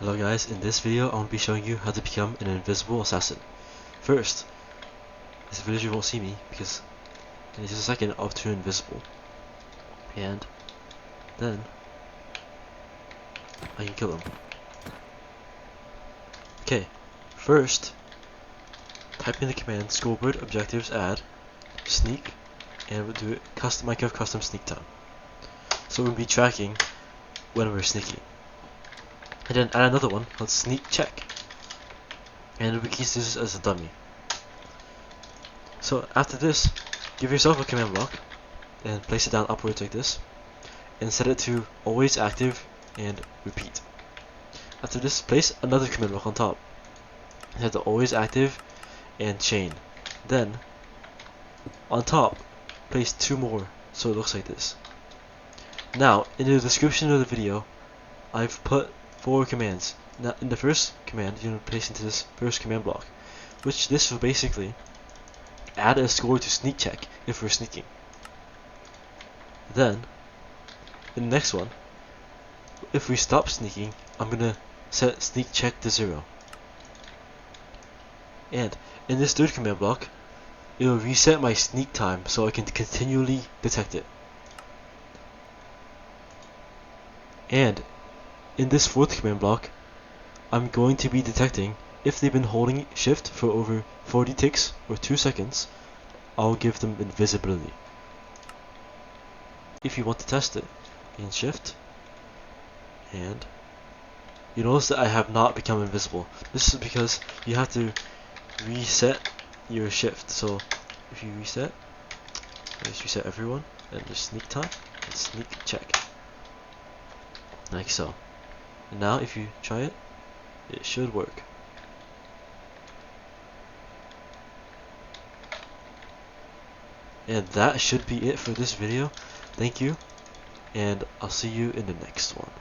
Hello guys, in this video I'm going to be showing you how to become an invisible assassin. First, this villager won't see me because in just a second I'll turn invisible. And then I can kill him. Okay, first type in the command scoreboard objectives add sneak and we'll do it minecraft custom sneak time. So we'll be tracking when we're sneaking. And then add another one called sneakCheck, and we can use this as a dummy. So after this, give yourself a command block and place it down upwards like this, and set it to always active and repeat. After this, place another command block on top, set to always active and chain. Then on top, place two more so it looks like this. Now in the description of the video, I've put 4 commands. Now in the first command you're going to place into this first command block, which this will basically add a score to sneakCheck if we're sneaking. Then in the next one, if we stop sneaking, I'm going to set sneakCheck to 0. And in this third command block, it will reset my sneak time so I can continually detect it. And in this fourth command block, I'm going to be detecting if they've been holding shift for over 40 ticks or 2 seconds. I'll give them invisibility. If you want to test it, in shift, and you notice that I have not become invisible. This is because you have to reset your shift. So if you reset, just reset everyone, and just sneak time and sneakCheck, like so. And now if you try it, it should work. And that should be it for this video. Thank you, and I'll see you in the next one.